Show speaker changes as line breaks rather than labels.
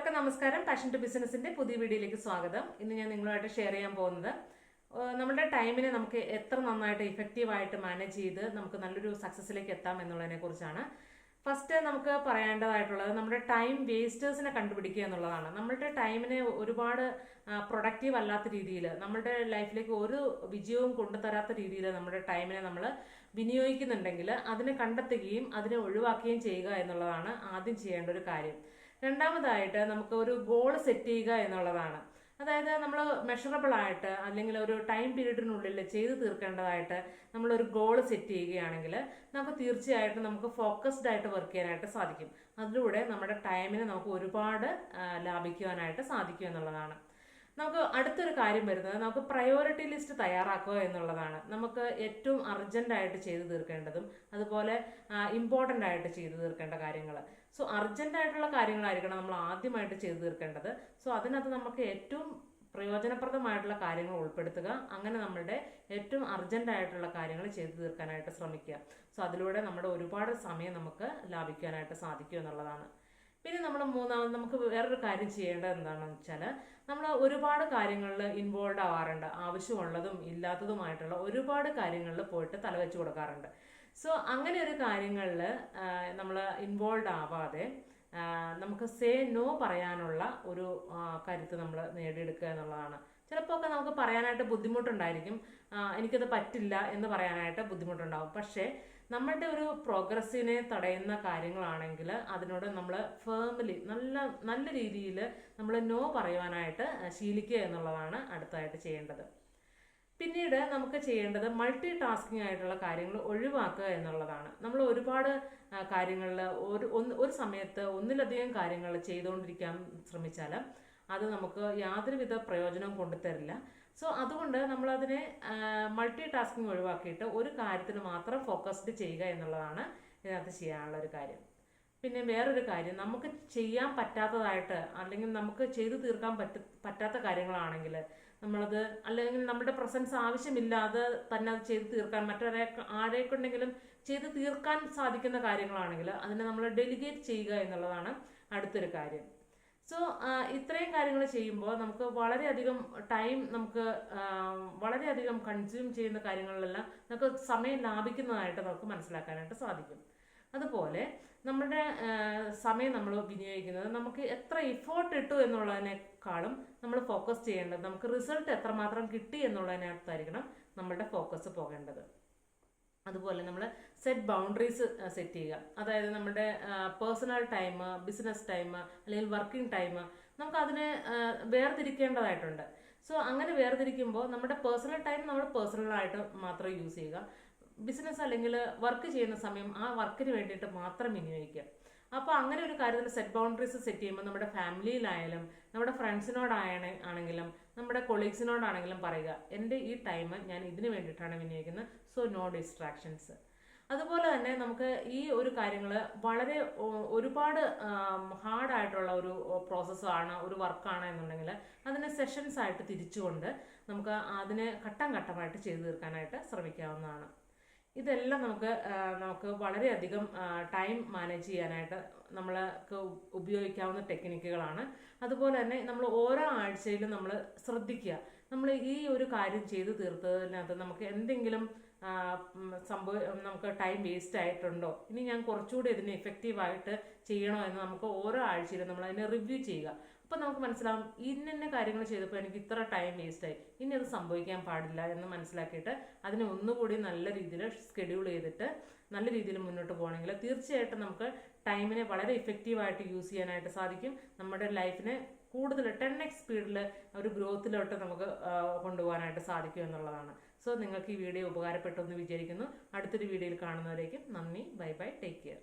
എല്ലാവർക്കും നമസ്കാരം. Passion to ബിസിനസിന്റെ പുതിയ വീഡിയോയിലേക്ക് സ്വാഗതം. ഇന്ന് ഞാൻ നിങ്ങളുമായിട്ട് ഷെയർ ചെയ്യാൻ പോകുന്നത് നമ്മുടെ ടൈമിനെ നമുക്ക് എത്ര നന്നായിട്ട് ഇഫക്റ്റീവായിട്ട് മാനേജ് ചെയ്ത് നമുക്ക് നല്ലൊരു സക്സസ്സിലേക്ക് എത്താം എന്നുള്ളതിനെ കുറിച്ചാണ്. ഫസ്റ്റ് നമുക്ക് പറയേണ്ടതായിട്ടുള്ളത് നമ്മുടെ ടൈം വേസ്റ്റേഴ്സിനെ കണ്ടുപിടിക്കുക എന്നുള്ളതാണ്. നമ്മളുടെ ടൈമിനെ ഒരുപാട് പ്രൊഡക്റ്റീവ് അല്ലാത്ത രീതിയിൽ നമ്മളുടെ ലൈഫിലേക്ക് ഒരു വിജയവും കൊണ്ടുതരാത്ത രീതിയിൽ നമ്മുടെ ടൈമിനെ നമ്മൾ വിനിയോഗിക്കുന്നുണ്ടെങ്കിൽ അതിനെ കണ്ടെത്തുകയും അതിനെ ഒഴിവാക്കുകയും ചെയ്യുക എന്നുള്ളതാണ് ആദ്യം ചെയ്യേണ്ട ഒരു കാര്യം. രണ്ടാമതായിട്ട് നമുക്ക് ഒരു ഗോൾ സെറ്റ് ചെയ്യുക എന്നുള്ളതാണ്. അതായത് നമ്മൾ മെഷറബിൾ ആയിട്ട് അല്ലെങ്കിൽ ഒരു ടൈം പീരീഡിനുള്ളിൽ ചെയ്ത് തീർക്കേണ്ടതായിട്ട് നമ്മളൊരു ഗോൾ സെറ്റ് ചെയ്യുകയാണെങ്കിൽ നമുക്ക് തീർച്ചയായിട്ടും നമുക്ക് ഫോക്കസ്ഡ് ആയിട്ട് വർക്ക് ചെയ്യാനായിട്ട് സാധിക്കും. അതിലൂടെ നമ്മുടെ ടൈമിനെ നമുക്ക് ഒരുപാട് ലാഭിക്കുവാനായിട്ട് സാധിക്കും എന്നുള്ളതാണ്. നമുക്ക് അടുത്തൊരു കാര്യം വരുന്നത് നമുക്ക് പ്രയോറിറ്റി ലിസ്റ്റ് തയ്യാറാക്കുക എന്നുള്ളതാണ്. നമുക്ക് ഏറ്റവും അർജന്റായിട്ട് ചെയ്തു തീർക്കേണ്ടതും അതുപോലെ ഇമ്പോർട്ടൻ്റ് ആയിട്ട് ചെയ്തു തീർക്കേണ്ട കാര്യങ്ങൾ. സോ അർജന്റ് ആയിട്ടുള്ള കാര്യങ്ങളായിരിക്കണം നമ്മൾ ആദ്യമായിട്ട് ചെയ്തു തീർക്കേണ്ടത്. സോ അതിനകത്ത് നമുക്ക് ഏറ്റവും പ്രയോജനപ്രദമായിട്ടുള്ള കാര്യങ്ങൾ ഉൾപ്പെടുത്തുക. അങ്ങനെ നമ്മളുടെ ഏറ്റവും അർജന്റ് ആയിട്ടുള്ള കാര്യങ്ങൾ ചെയ്തു തീർക്കാനായിട്ട് ശ്രമിക്കുക. സോ അതിലൂടെ നമ്മുടെ ഒരുപാട് സമയം നമുക്ക് ലാഭിക്കാനായിട്ട് സാധിക്കും എന്നുള്ളതാണ്. പിന്നെ നമ്മൾ മൂന്നാമത് നമുക്ക് വേറൊരു കാര്യം ചെയ്യേണ്ടത് എന്താണെന്ന് വെച്ചാൽ നമ്മൾ ഒരുപാട് കാര്യങ്ങളിൽ ഇൻവോൾവ് ആവാറുണ്ട്. ആവശ്യമുള്ളതും ഇല്ലാത്തതുമായിട്ടുള്ള ഒരുപാട് കാര്യങ്ങളിൽ പോയിട്ട് തലവെച്ച് കൊടുക്കാറുണ്ട്. സോ അങ്ങനെ ഒരു കാര്യങ്ങളിൽ നമ്മൾ ഇൻവോൾവ് ആവാതെ നമുക്ക് സേ നോ പറയാനുള്ള ഒരു കരുത്ത് നമ്മൾ നേടിയെടുക്കുക എന്നുള്ളതാണ്. ചിലപ്പോൾ ഒക്കെ നമുക്ക് പറയാനായിട്ട് ബുദ്ധിമുട്ടുണ്ടായിരിക്കും. എനിക്കത് പറ്റില്ല എന്ന് പറയാനായിട്ട് ബുദ്ധിമുട്ടുണ്ടാവും. പക്ഷേ നമ്മളുടെ ഒരു പ്രോഗ്രസ്സിനെ തടയുന്ന കാര്യങ്ങളാണെങ്കിൽ അതിനോട് നമ്മൾ ഫേമിലി നല്ല രീതിയിൽ നമ്മൾ നോ പറയുവാനായിട്ട് ശീലിക്കുക എന്നുള്ളതാണ് അടുത്തതായിട്ട് ചെയ്യേണ്ടത്. പിന്നീട് നമുക്ക് ചെയ്യേണ്ടത് മൾട്ടി ടാസ്കിങ് ആയിട്ടുള്ള കാര്യങ്ങൾ ഒഴിവാക്കുക എന്നുള്ളതാണ്. നമ്മൾ ഒരുപാട് കാര്യങ്ങളിൽ ഒരു സമയത്ത് ഒന്നിലധികം കാര്യങ്ങൾ ചെയ്തുകൊണ്ടിരിക്കാൻ ശ്രമിച്ചാൽ അത് നമുക്ക് യാതൊരുവിധ പ്രയോജനവും കൊണ്ടുതരില്ല. സോ അതുകൊണ്ട് നമ്മളതിനെ മൾട്ടി ടാസ്കിങ് ഒഴിവാക്കിയിട്ട് ഒരു കാര്യത്തിന് മാത്രം ഫോക്കസ്ഡ് ചെയ്യുക എന്നുള്ളതാണ് ഇതിനകത്ത് ചെയ്യാനുള്ള ഒരു കാര്യം. പിന്നെ വേറൊരു കാര്യം, നമുക്ക് ചെയ്യാൻ പറ്റാത്തതായിട്ട് അല്ലെങ്കിൽ നമുക്ക് ചെയ്തു തീർക്കാൻ പറ്റാത്ത കാര്യങ്ങളാണെങ്കിൽ നമ്മളത് അല്ലെങ്കിൽ നമ്മുടെ പ്രസൻസ് ആവശ്യമില്ലാതെ തന്നെ അത് ചെയ്തു തീർക്കാൻ ആരെക്കൊണ്ടെങ്കിലും ചെയ്തു തീർക്കാൻ സാധിക്കുന്ന കാര്യങ്ങളാണെങ്കിൽ അതിനെ നമ്മൾ ഡെലിഗേറ്റ് ചെയ്യുക എന്നുള്ളതാണ് അടുത്തൊരു കാര്യം. സോ ഇത്രയും കാര്യങ്ങൾ ചെയ്യുമ്പോൾ നമുക്ക് വളരെയധികം ടൈം നമുക്ക് വളരെയധികം കൺസ്യൂം ചെയ്യുന്ന കാര്യങ്ങളിലെല്ലാം നമുക്ക് സമയം ലാഭിക്കുന്നതായിട്ട് നമുക്ക് മനസ്സിലാക്കാനായിട്ട് സാധിക്കും. അതുപോലെ നമ്മുടെ സമയം നമ്മൾ വിനിയോഗിക്കുന്നത് നമുക്ക് എത്ര ഇഫോർട്ട് ഇട്ടു എന്നുള്ളതിനേക്കാളും നമ്മൾ ഫോക്കസ് ചെയ്യേണ്ടത് നമുക്ക് റിസൾട്ട് എത്രമാത്രം കിട്ടി എന്നുള്ളതിനകത്തായിരിക്കണം നമ്മളുടെ ഫോക്കസ് പോകേണ്ടത്. അതുപോലെ നമ്മൾ സെറ്റ് ബൗണ്ടറീസ് സെറ്റ് ചെയ്യുക. അതായത് നമ്മുടെ പേഴ്സണൽ ടൈം, ബിസിനസ് ടൈം അല്ലെങ്കിൽ വർക്കിംഗ് ടൈം നമുക്ക് അതിനെ വേർതിരിക്കേണ്ടതായിട്ടുണ്ട്. സോ അങ്ങനെ വേർതിരിക്കുമ്പോൾ നമ്മുടെ പേഴ്സണൽ ടൈം നമ്മൾ പേഴ്സണലായിട്ട് മാത്രം യൂസ് ചെയ്യുക. ബിസിനസ് അല്ലെങ്കിൽ വർക്ക് ചെയ്യുന്ന സമയം ആ വർക്കിന് വേണ്ടിയിട്ട് മാത്രം വിനിയോഗിക്കുക. അപ്പോൾ അങ്ങനെ ഒരു കാര്യത്തിൽ സെറ്റ് ബൗണ്ടറീസ് സെറ്റ് ചെയ്യുമ്പോൾ നമ്മുടെ ഫാമിലിയിലായാലും നമ്മുടെ ഫ്രണ്ട്സിനോടാണെങ്കിലും നമ്മുടെ കൊളീഗ്സിനോടാണെങ്കിലും പറയുക, എൻ്റെ ഈ ടൈം ഞാൻ ഇതിന് വേണ്ടിയിട്ടാണ് വിനിയോഗിക്കുന്നത്. So no distractions. അതുപോലെ തന്നെ നമുക്ക് ഈ ഒരു കാര്യങ്ങൾ വളരെ ഒരുപാട് ഹാർഡായിട്ടുള്ള ഒരു പ്രോസസ്സാണ്, ഒരു വർക്കാണ് എന്നുണ്ടെങ്കിൽ അതിനെ സെഷൻസ് ആയിട്ട് തിരിച്ചുകൊണ്ട് നമുക്ക് അതിനെ ഘട്ടം ഘട്ടമായിട്ട് ചെയ്തു തീർക്കാനായിട്ട് ശ്രമിക്കാവുന്നതാണ്. ഇതെല്ലാം നമുക്ക് വളരെയധികം ടൈം മാനേജ് ചെയ്യാനായിട്ട് നമ്മൾക്ക് ഉപയോഗിക്കാവുന്ന ടെക്നിക്കുകളാണ്. അതുപോലെ തന്നെ നമ്മൾ ഓരോ ആഴ്ചയിലും നമ്മൾ ശ്രദ്ധിക്കുക, നമ്മൾ ഈ ഒരു കാര്യം ചെയ്തു തീർത്തതിനകത്ത് നമുക്ക് എന്തെങ്കിലും നമുക്ക് ടൈം വേസ്റ്റ് ആയിട്ടുണ്ടോ, ഇനി ഞാൻ കുറച്ചുകൂടി ഇതിനെ എഫക്റ്റീവായിട്ട് ചെയ്യണോ എന്ന് നമുക്ക് ഓരോ ആഴ്ചയിലും നമ്മൾ അതിനെ റിവ്യൂ ചെയ്യുക. അപ്പം നമുക്ക് മനസ്സിലാവും ഇന്ന കാര്യങ്ങൾ ചെയ്തപ്പോൾ എനിക്ക് ഇത്ര ടൈം വേസ്റ്റായി, ഇനി അത് സംഭവിക്കാൻ പാടില്ല എന്ന് മനസ്സിലാക്കിയിട്ട് അതിനെ ഒന്നുകൂടി നല്ല രീതിയിൽ ഷെഡ്യൂൾ ചെയ്തിട്ട് നല്ല രീതിയിൽ മുന്നോട്ട് പോകണമെങ്കിൽ തീർച്ചയായിട്ടും നമുക്ക് ടൈമിനെ വളരെ ഇഫക്റ്റീവായിട്ട് യൂസ് ചെയ്യാനായിട്ട് സാധിക്കും. നമ്മുടെ ലൈഫിനെ കൂടുതൽ 10x സ്പീഡിൽ ഒരു ഗ്രോത്തിലോട്ട് നമുക്ക് കൊണ്ടുപോകാനായിട്ട് സാധിക്കും എന്നുള്ളതാണ്. സോ നിങ്ങൾക്ക് ഈ വീഡിയോ ഉപകാരപ്പെട്ടു എന്ന് വിചാരിക്കുന്നു. അടുത്തൊരു വീഡിയോയിൽ കാണുന്നവരേക്കും നന്ദി. Bye bye. Take care.